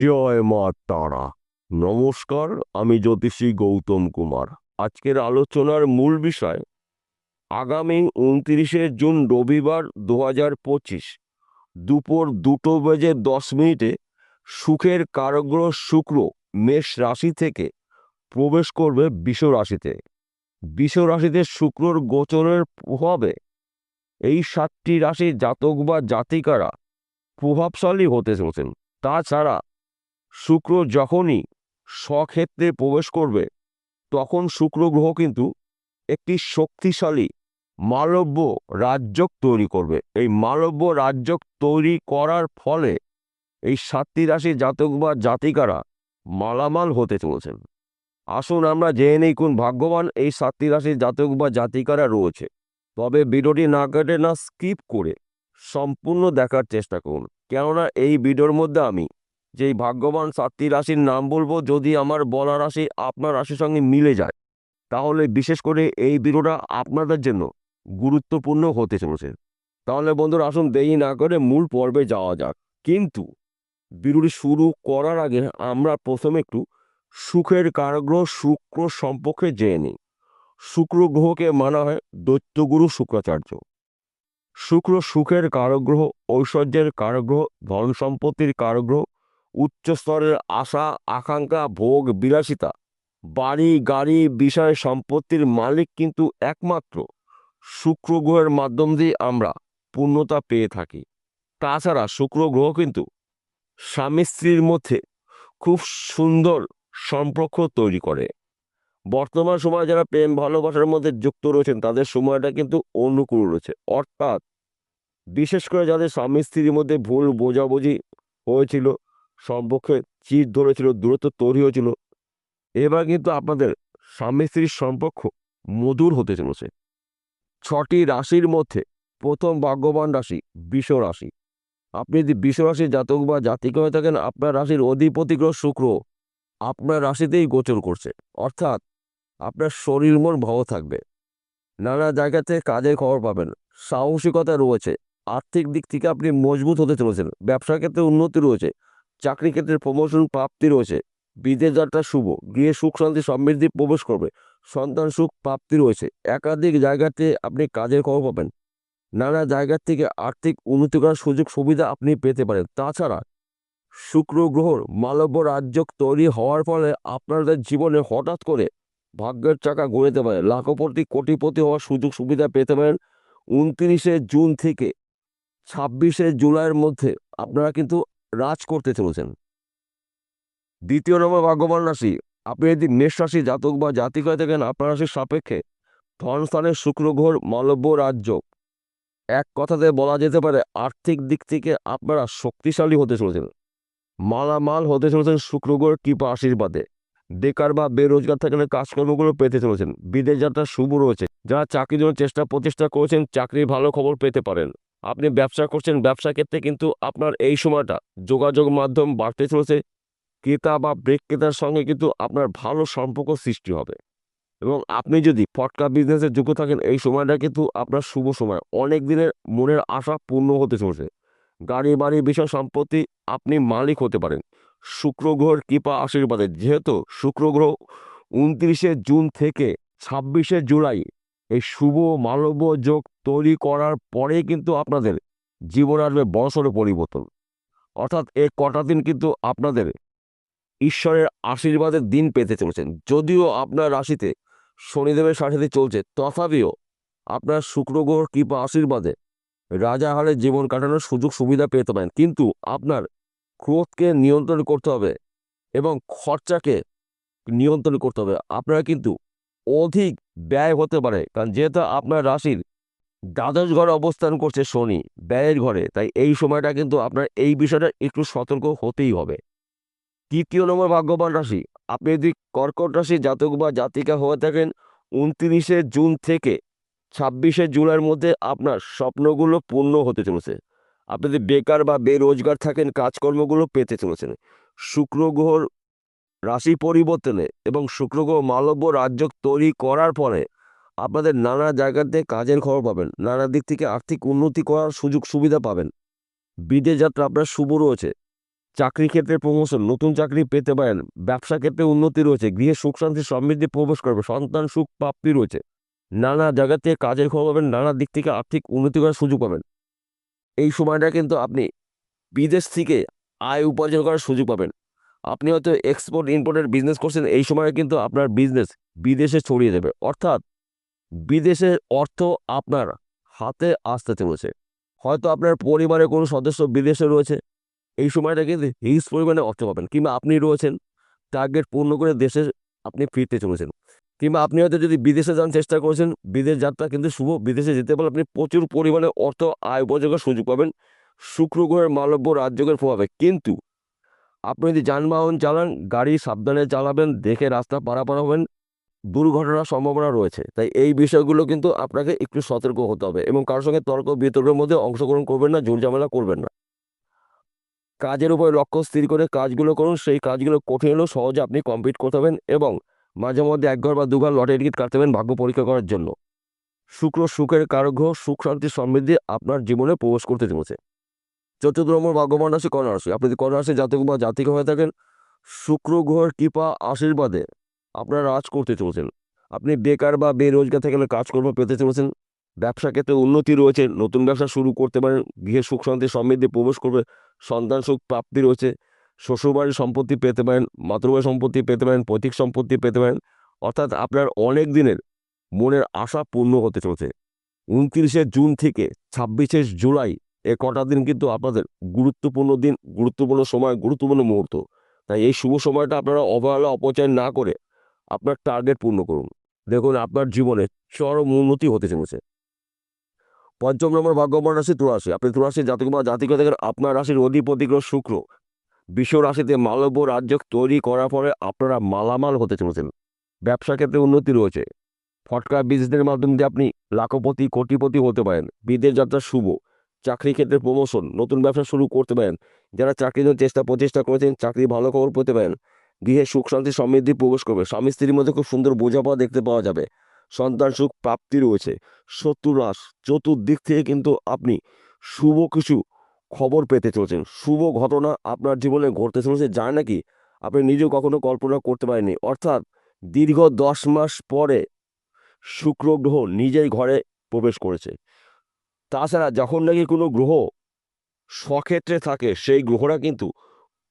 জয় মা তারা। নমস্কার, আমি জ্যোতিষী গৌতম কুমার। আজকের আলোচনার মূল বিষয় আগামী 29শে জুন রবিবার 2025 দুপুর 2:10 সুখের কারগ্রহ শুক্র মেষ রাশি থেকে প্রবেশ করবে বৃষ রাশিতে। বৃষ রাশিতে শুক্রর গোচরের প্রভাবে এই 7টি রাশির জাতক বা জাতিকারা প্রভাবশালী হতে চলেছেন। তাছাড়া শুক্র যখনই স্বক্ষেত্রে প্রবেশ করবে তখন শুক্র গ্রহ কিন্তু একটি শক্তিশালী মালব্য রাজযোগ তৈরি করবে। এই মালব্য রাজযোগ তৈরি করার ফলে এই 7টি রাশির জাতক বা জাতিকারা মালামাল হতে চলেছেন। আসুন আমরা জেনে নেই কোন ভাগ্যবান এই 7টি রাশির জাতক বা জাতিকারা রয়েছে। তবে ভিডিওটি না কেটে না স্কিপ করে সম্পূর্ণ দেখার চেষ্টা করুন, কেননা এই ভিডিওর মধ্যে আমি যেই ভাগ্যবান 7টি রাশির নাম বলবো, যদি আমার বলা রাশি আপনার রাশির সঙ্গে মিলে যায় তাহলে বিশেষ করে এই ভিডিওটা আপনাদের জন্য গুরুত্বপূর্ণ হতে চলেছে। তাহলে বন্ধুরা আসুন দেরি না করে মূল পর্বে যাওয়া যাক। কিন্তু ভিডিওটি শুরু করার আগে আমরা প্রথমে একটু সুখের কারগ্রহ শুক্র সম্পর্কে জেনে নিই। শুক্র গ্রহকে মানা হয় দৈত্যগুরু শুক্রাচার্য। শুক্র সুখের কারগ্রহ, ঐশ্বর্যের কারগ্রহ, ধন সম্পত্তির কারগ্রহ, উচ্চ স্তরের আশা আকাঙ্ক্ষা, ভোগ বিলাসিতা, বাড়ি গাড়ি বিষয় সম্পত্তির মালিক কিন্তু একমাত্র শুক্র গ্রহের মাধ্যম দিয়ে আমরা পূর্ণতা পেয়ে থাকি। তাছাড়া শুক্র গ্রহ কিন্তু স্বামী স্ত্রীর মধ্যে খুব সুন্দর সম্পর্ক তৈরি করে। বর্তমান সময়ে যারা প্রেম ভালোবাসার মধ্যে যুক্ত রয়েছেন তাদের সময়টা কিন্তু অনুকূল রয়েছে। অর্থাৎ বিশেষ করে যাদের স্বামী স্ত্রীর মধ্যে ভুল বোঝাবুঝি হয়েছিল, সম্পর্কে চির ধরেছিল, দূরত্ব তৈরি হয়েছিল, এবার কিন্তু আপনাদের স্বামী স্ত্রীর সম্পর্ক মধুর হতে চলেছে। 6টি রাশির মধ্যে প্রথম ভাগ্যবান রাশি বৃষ রাশি। আপনি যদি বৃষ রাশির জাতক বা জাতিকা হয়ে থাকেন, আপনার রাশির অধিপতি গ্রহ শুক্র আপনার রাশিতেই গোচর করছে। অর্থাৎ আপনার শরীর মন ভালো থাকবে, নানা জায়গা থেকে কাজের খবর পাবেন, সাহসিকতা রয়েছে, আর্থিক দিক থেকে আপনি মজবুত হতে চলেছেন, ব্যবসার ক্ষেত্রে উন্নতি রয়েছে, চাকরি ক্ষেত্রে প্রমোশন প্রাপ্তি রয়েছে, বিদেশ যাত্রা শুভ, গৃহে সুখ শান্তি সমৃদ্ধি প্রবেশ করবে, সন্তান সুখ প্রাপ্তি রয়েছে, একাধিক জায়গাতে আপনি কাজের খবর পাবেন, নানা জায়গা থেকে আর্থিক উন্নতি করার সুযোগ সুবিধা আপনি পেতে পারেন। তাছাড়া শুক্র গ্রহর মালব্য রাজযোগ তৈরি হওয়ার ফলে আপনাদের জীবনে হঠাৎ করে ভাগ্যের চাকা ঘুরতে পারে, লাখপতি কোটিপতি হওয়ার সুযোগ সুবিধা পেতে পারেন। 29শে জুন থেকে 26শে জুলাইয়ের মধ্যে আপনারা কিন্তু রাজ করতে চলেছেন। দ্বিতীয় নম্বর ভাগ্যবান রাশি, আপনি যদি মেষ রাশি জাতক বা জাতিক হয়ে থাকেন, আপনার রাশির সাপেক্ষে ধনস্থানের শুক্র গ্রহর মালব্য রাজযোগ এক কথাতে বলা যেতে পারে আর্থিক দিক থেকে আপনারা শক্তিশালী হতে চলেছেন, মালামাল হতে চলেছেন শুক্র গ্রহের কৃপা আশীর্বাদে। বেকার বা বেরোজগার থাকলে কাজকর্মগুলো পেতে চলেছেন, বিদেশ যাত্রা শুভ রয়েছে, যারা চাকরির জন্য চেষ্টা প্রচেষ্টা করেছেন চাকরির ভালো খবর পেতে পারেন। আপনি ব্যবসা করছেন, ব্যবসা ক্ষেত্রে কিন্তু আপনার এই সময়টা যোগাযোগ মাধ্যম বাড়তে চলেছে, ক্রেতা বা বিক্রেতার সঙ্গে কিন্তু আপনার ভালো সম্পর্ক সৃষ্টি হবে। এবং আপনি যদি ফটকা বিজনেসে যুক্ত থাকেন, এই সময়টা কিন্তু আপনার শুভ সময়, অনেক দিনের মনের আশা পূর্ণ হতে চলেছে। গাড়ি বাড়ি বিষয় সম্পত্তি আপনি মালিক হতে পারেন শুক্র গ্রহের কৃপা আশীর্বাদে। যেহেতু শুক্র গ্রহ 29শে জুন থেকে 26শে জুলাই এই শুভ মালব্য যোগ তৈরি করার পরেই কিন্তু আপনাদের জীবন আসবে বড়সড় পরিবর্তন। অর্থাৎ এই কটা দিন কিন্তু আপনাদের ঈশ্বরের আশীর্বাদের দিন পেতে চলেছেন। যদিও আপনার রাশিতে শনিদেবের সাথে চলছে, তথাপিও আপনার শুক্র গ্রহর কৃপা আশীর্বাদে রাজাহারে জীবন কাটানোর সুযোগ সুবিধা পেতে পারেন। কিন্তু আপনার ক্রোধকে নিয়ন্ত্রণ করতে হবে এবং খরচাকে নিয়ন্ত্রণ করতে হবে। আপনারা কিন্তু অধিক ব্যয় হতে পারে, কারণ যেহেতু আপনার রাশির দ্বাদশ ঘরে অবস্থান করছে শনি, ব্যয়ের ঘরে, তাই এই সময়টা কিন্তু আপনার এই বিষয়টা একটু সতর্ক হতেই হবে। তৃতীয় নম্বর ভাগ্যবান রাশি, আপনি যদি কর্কট রাশি জাতক বা জাতিকা হয়ে থাকেন, 29শে জুন থেকে 26শে জুলাইয়ের মধ্যে আপনার স্বপ্নগুলো পূর্ণ হতে চলেছে। আপনি যদি বেকার বা বেরোজগার থাকেন, কাজকর্মগুলো পেতে চলেছেন। শুক্র গ্রহর রাশি পরিবর্তনে এবং শুক্র গ্রহ মালব্য রাজযোগ তৈরি করার পরে আপনাদের নানা জায়গাতে কাজের খবর পাবেন, নানা দিক থেকে আর্থিক উন্নতি করার সুযোগ সুবিধা পাবেন, বিদেশ যাত্রা আপনার শুভ রয়েছে, চাকরি ক্ষেত্রে প্রমোশন, নতুন চাকরি পেতে পারেন। ব্যবসা ক্ষেত্রে উন্নতি রয়েছে, গৃহে সুখ শান্তি সমৃদ্ধি প্রবেশ করবে, সন্তান সুখ প্রাপ্তি রয়েছে। নানা জায়গা থেকে কাজের খবর পাবেন, নানা দিক থেকে আর্থিক উন্নতি করার সুযোগ পাবেন। এই সময়টা কিন্তু আপনি বিদেশ থেকে আয় উপার্জন করার সুযোগ পাবেন। আপনি হয়তো এক্সপোর্ট ইম্পোর্টের বিজনেস করছেন, এই সময়ে কিন্তু আপনার বিজনেস বিদেশে ছড়িয়ে যাবে, অর্থাৎ বিদেশের অর্থ আপনার হাতে আসতে চলেছে। হয়তো আপনার পরিবারের কোনো সদস্য বিদেশে রয়েছে, এই সময়টা কিন্তু হিউজ পরিমাণে অর্থ পাবেন। কিংবা আপনি রয়েছেন, টার্গেট পূর্ণ করে দেশে আপনি ফিরতে চলেছেন। কিংবা আপনি হয়তো যদি বিদেশে যাওয়ার চেষ্টা করেছেন, বিদেশ যাত্রা কিন্তু শুভ, বিদেশে যেতে পারলে আপনি প্রচুর পরিমাণে অর্থ আয় উপার্জনের সুযোগ পাবেন শুক্র গ্রহের মালব্য রাজযোগের প্রভাবে। কিন্তু আপনি যদি যানবাহন চালান, গাড়ি সাবধানে চালাবেন, দেখে রাস্তা পারাপার হবেন, দুর্ঘটনার সম্ভাবনা রয়েছে। তাই এই বিষয়গুলো কিন্তু আপনাকে একটু সতর্ক হতে হবে এবং কারোর সঙ্গে তর্ক বিতর্কের মধ্যে অংশগ্রহণ করবেন না, ঝুট ঝামেলা করবেন না। কাজের উপরে লক্ষ্য স্থির করে কাজগুলো করুন, সেই কাজগুলো কঠিন হলেও সহজে আপনি কমপ্লিট করতে পারবেন এবং মাঝে মধ্যে একবার বা দুবার লটারি টিকিট কাটতে পারেন ভাগ্য পরীক্ষা করার জন্য। শুক্র সুখের কারক গ্রহ, সুখ শান্তি সমৃদ্ধি আপনার জীবনে প্রবেশ করতে চলেছে। চতুর্থ নম্বর ভাগ্যবান রাশি কন্যা রাশি। আপনি যদি কন্যা রাশি জাতক বা জাতিকা হয়ে থাকেন, শুক্র গ্রহের কৃপা আশীর্বাদে আপনারা রাজ করতে চলেছেন। আপনি বেকার বা বেরোজগার থেকে কাজকর্ম পেতে চলেছেন। ব্যবসা ক্ষেত্রে উন্নতি রয়েছে, নতুন ব্যবসা শুরু করতে পারেন, গৃহে সুখ শান্তি সমৃদ্ধি প্রবেশ করবে, সন্তান সুখ প্রাপ্তি রয়েছে, শ্বশুরবাড়ির সম্পত্তি পেতে পারেন, মাতৃবাড়ির সম্পত্তি পেতে পারেন, পৈতৃক সম্পত্তি পেতে পারেন। অর্থাৎ আপনার অনেক দিনের মনের আশা পূর্ণ হতে চলেছে। 29শে জুন থেকে 26শে জুলাই এ কটা দিন কিন্তু আপনাদের গুরুত্বপূর্ণ দিন, গুরুত্বপূর্ণ সময়, গুরুত্বপূর্ণ মুহূর্ত। তাই এই শুভ সময়টা আপনারা অবহেলা অপচয় না করে আপনার টার্গেট পূর্ণ করুন। দেখুন আপনার জীবনে চরম উন্নতি হতে চলেছে। পঞ্চম নম্বর ভাগ্যবান রাশি তুলা রাশি। আপনি তুলা রাশির জাতক বা জাতিকা থেকে আপনার রাশির অধিপতি গ্রহ শুক্র বিশ্ব রাশিতে মালব্য রাজ্য তৈরি করার পরে আপনারা মালামাল হতে চলেছেন। ব্যবসা ক্ষেত্রে উন্নতি রয়েছে, ফটকা বিজনেসের মাধ্যমে দিয়ে আপনি লাখপতি কোটিপতি হতে পারেন। বিদেশ যাত্রা শুভ, চাকরি ক্ষেত্রে প্রমোশন, নতুন ব্যবসা শুরু করতে পারেন। যারা চাকরির জন্য প্রচেষ্টা করেছেন, চাকরি ভালো খবর পেতে পারেন। গৃহে সুখ শান্তি সমৃদ্ধি প্রবেশ করবে, স্বামী স্ত্রীর মধ্যে খুব সুন্দর বোঝাপড়া দেখতে পাওয়া যাবে, সন্তান সুখ প্রাপ্তি রয়েছে, শত্রু নাশ। চতুর্দিক থেকে কিন্তু আপনি শুভ কিছু খবর পেতে চলেছেন, শুভ ঘটনা আপনার জীবনে ঘটতে চলেছে যা নাকি আপনি নিজেও কখনো কল্পনা করতে পারেননি। অর্থাৎ দীর্ঘ 10 মাস পরে শুক্র গ্রহ নিজেই ঘরে প্রবেশ করেছে। তাছাড়া যখন নাকি কোনো গ্রহ স্বক্ষেত্রে থাকে, সেই গ্রহরা কিন্তু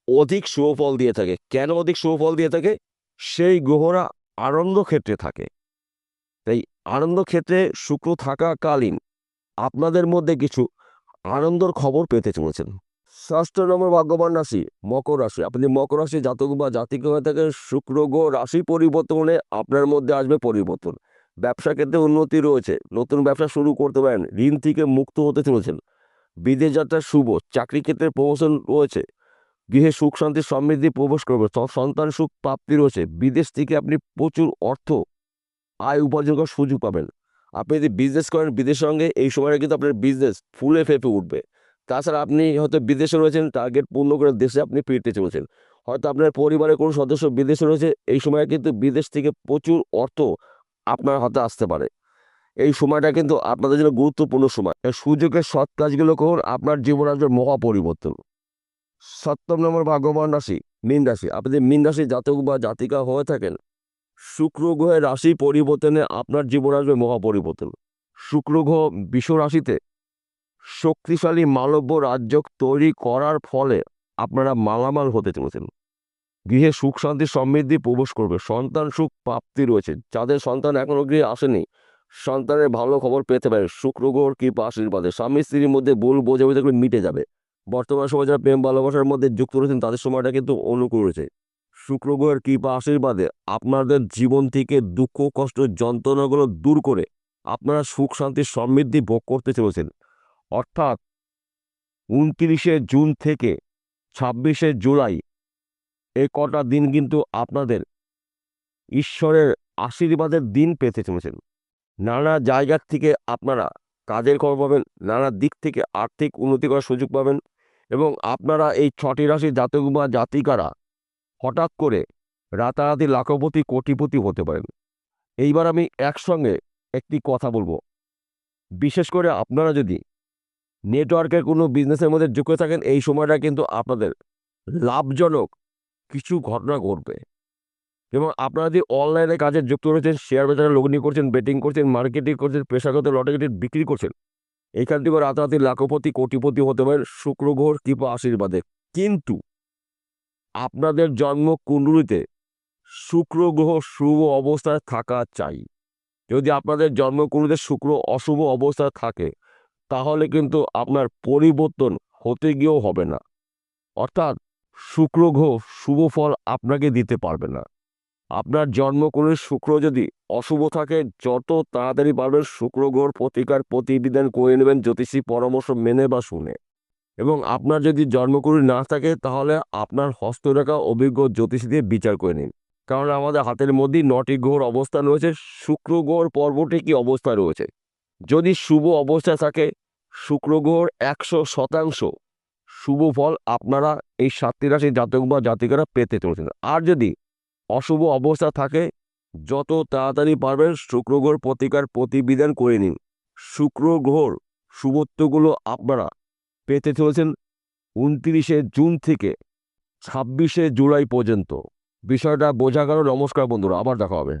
অধিক শুভফল দিয়ে থাকে। কেন অধিক শুভফল দিয়ে থাকে? সেই গ্রহরা আনন্দ ক্ষেত্রে থাকে। তাই আনন্দ ক্ষেত্রে শুক্র থাকাকালীন আপনাদের মধ্যে কিছু আনন্দর খবর পেতে চলেছেন। ষষ্ঠ নম্বর ভাগ্যবান রাশি মকর রাশি। আপনি মকর রাশি জাতক বা জাতিকা হয়ে থাকেন, শুক্র গ্রহ রাশি পরিবর্তনে আপনার মধ্যে আসবে পরিবর্তন। ব্যবসা ক্ষেত্রে উন্নতি রয়েছে, নতুন ব্যবসা শুরু করতে পারেন, ঋণ থেকে মুক্ত হতে চলেছেন। বিদেশ যাত্রা শুভ, চাকরি ক্ষেত্রে প্রমোশন রয়েছে, গৃহে সুখ শান্তি সমৃদ্ধি প্রবেশ করবে, সন্তান সুখ প্রাপ্তি রয়েছে। বিদেশ থেকে আপনি প্রচুর অর্থ আয় উপার্জন করার সুযোগ পাবেন। আপনি যদি বিজনেস করেন বিদেশের সঙ্গে, এই সময়টা কিন্তু আপনার বিজনেস ফুলে ফেঁপে উঠবে। তাছাড়া আপনি হয়তো বিদেশে রয়েছেন, টার্গেট পূর্ণ করে দেশে আপনি ফিরতে চলেছেন। হয়তো আপনার পরিবারের কোনো সদস্য বিদেশে রয়েছে, এই সময় কিন্তু বিদেশ থেকে প্রচুর অর্থ আপনার হাতে আসতে পারে। এই সময়টা কিন্তু আপনাদের জন্য গুরুত্বপূর্ণ সময়। এই সুযোগের সৎ কাজগুলো করুন, আপনার জীবন আসবে মহা পরিবর্তন। সপ্তম নম্বর ভাগ্যবান রাশি মীন রাশি। আপনি যদি মীন রাশি জাতক বা জাতিকা হয়ে থাকেন, শুক্র গ্রহের রাশি পরিবর্তনে আপনার জীবন আসবে মহা পরিবর্তন। শুক্র গ্রহ বিশ্ব রাশিতে শক্তিশালী মালব্য রাজ্য তৈরি করার ফলে আপনারা মালামাল হতে চলেছেন। গৃহে সুখ শান্তি সমৃদ্ধি প্রবেশ করবে, সন্তান সুখ প্রাপ্তি রয়েছে। যাদের সন্তান এখনো গৃহে আসেনি, সন্তানের ভালো খবর পেতে পারে শুক্র গ্রহর কৃপা আশীর্বাদে। স্বামী স্ত্রীর মধ্যে ভুল বোঝাবুঝি মিটে যাবে। বর্তমান সময় যারা প্রেম ভালোবাসার মধ্যে যুক্ত রয়েছেন, তাদের সময়টা কিন্তু অনুকূল রয়েছে। শুক্র গ্রহের কৃপা আশীর্বাদে আপনাদের জীবন থেকে দুঃখ কষ্ট যন্ত্রণাগুলো দূর করে আপনারা সুখ শান্তি সমৃদ্ধি ভোগ করতে চলেছেন। অর্থাৎ 29শে জুন থেকে 26শে জুলাই এই কটা দিন কিন্তু আপনাদের ঈশ্বরের আশীর্বাদের দিন পেতে চলেছেন। নানা জায়গার থেকে আপনারা কাজের খবর পাবেন, নানা দিক থেকে আর্থিক উন্নতি করার সুযোগ পাবেন এবং আপনারা এই 6টি রাশির জাতক বা জাতিকারা হঠাৎ করে রাতারাতি লাখপতি কোটিপতি হতে পারেন। এইবার আমি একসঙ্গে একটি কথা বলবো, বিশেষ করে আপনারা যদি নেটওয়ার্কের কোনো বিজনেসের মধ্যে যুক্ত থাকেন, এই সময়টা কিন্তু আপনাদের লাভজনক কিছু ঘটনা ঘটবে। এবং আপনারা যদি অনলাইনে কাজে যুক্ত রয়েছেন, শেয়ার বাজারে লগ্নি করছেন, বেটিং করছেন, মার্কেটিং করছেন, পেশাগত লটারি বিক্রি করছেন, এখান থেকে রাতারাতি লাখপতি কোটিপতি হতে পারেন শুক্র গ্রহর কৃপা আশীর্বাদে। কিন্তু আপনাদের জন্ম কুণ্ডলিতে শুক্র গ্রহ শুভ অবস্থায় থাকা চাই। যদি আপনাদের জন্মকুণ্ডলিতে শুক্র অশুভ অবস্থায় থাকে, তাহলে কিন্তু আপনার পরিবর্তন হতে গিয়েও হবে না। অর্থাৎ শুক্র গ্রহ শুভ ফল আপনাকে দিতে পারবে না। আপনার জন্মকুণ্ডলীর শুক্র যদি অশুভ থাকে, যত তাড়াতাড়ি পারবেন শুক্র গ্রহর প্রতিকার প্রতিবিধান করে নেবেন জ্যোতিষী পরামর্শ মেনে বা শুনে। এবং আপনার যদি জন্মকুণ্ডলী না থাকে, তাহলে আপনার হস্তরেখা অভিজ্ঞ জ্যোতিষী দিয়ে বিচার করে নিন। কারণ আমাদের হাতের মধ্যেই 9টি গ্রহর অবস্থান রয়েছে, শুক্র গ্রহর পর্বটি কি অবস্থায় রয়েছে। যদি শুভ অবস্থায় থাকে, শুক্র গ্রহর 100% শুভ ফল আপনারা এই 7টি রাশির জাতক বা জাতিকারা পেতে চলেছেন। আর যদি অশুভ অবস্থা থাকে, যত তাড়াতাড়ি পারবেন শুক্র গ্রহর প্রতিকার প্রতিবিধান করে নিন। শুক্র গ্রহর শুভত্বগুলো আপনারা পেতে চলেছেন 29শে জুন থেকে 26শে জুলাই পর্যন্ত। বিষয়টা বোঝা গেল। নমস্কার বন্ধুরা, আবার দেখা হবে।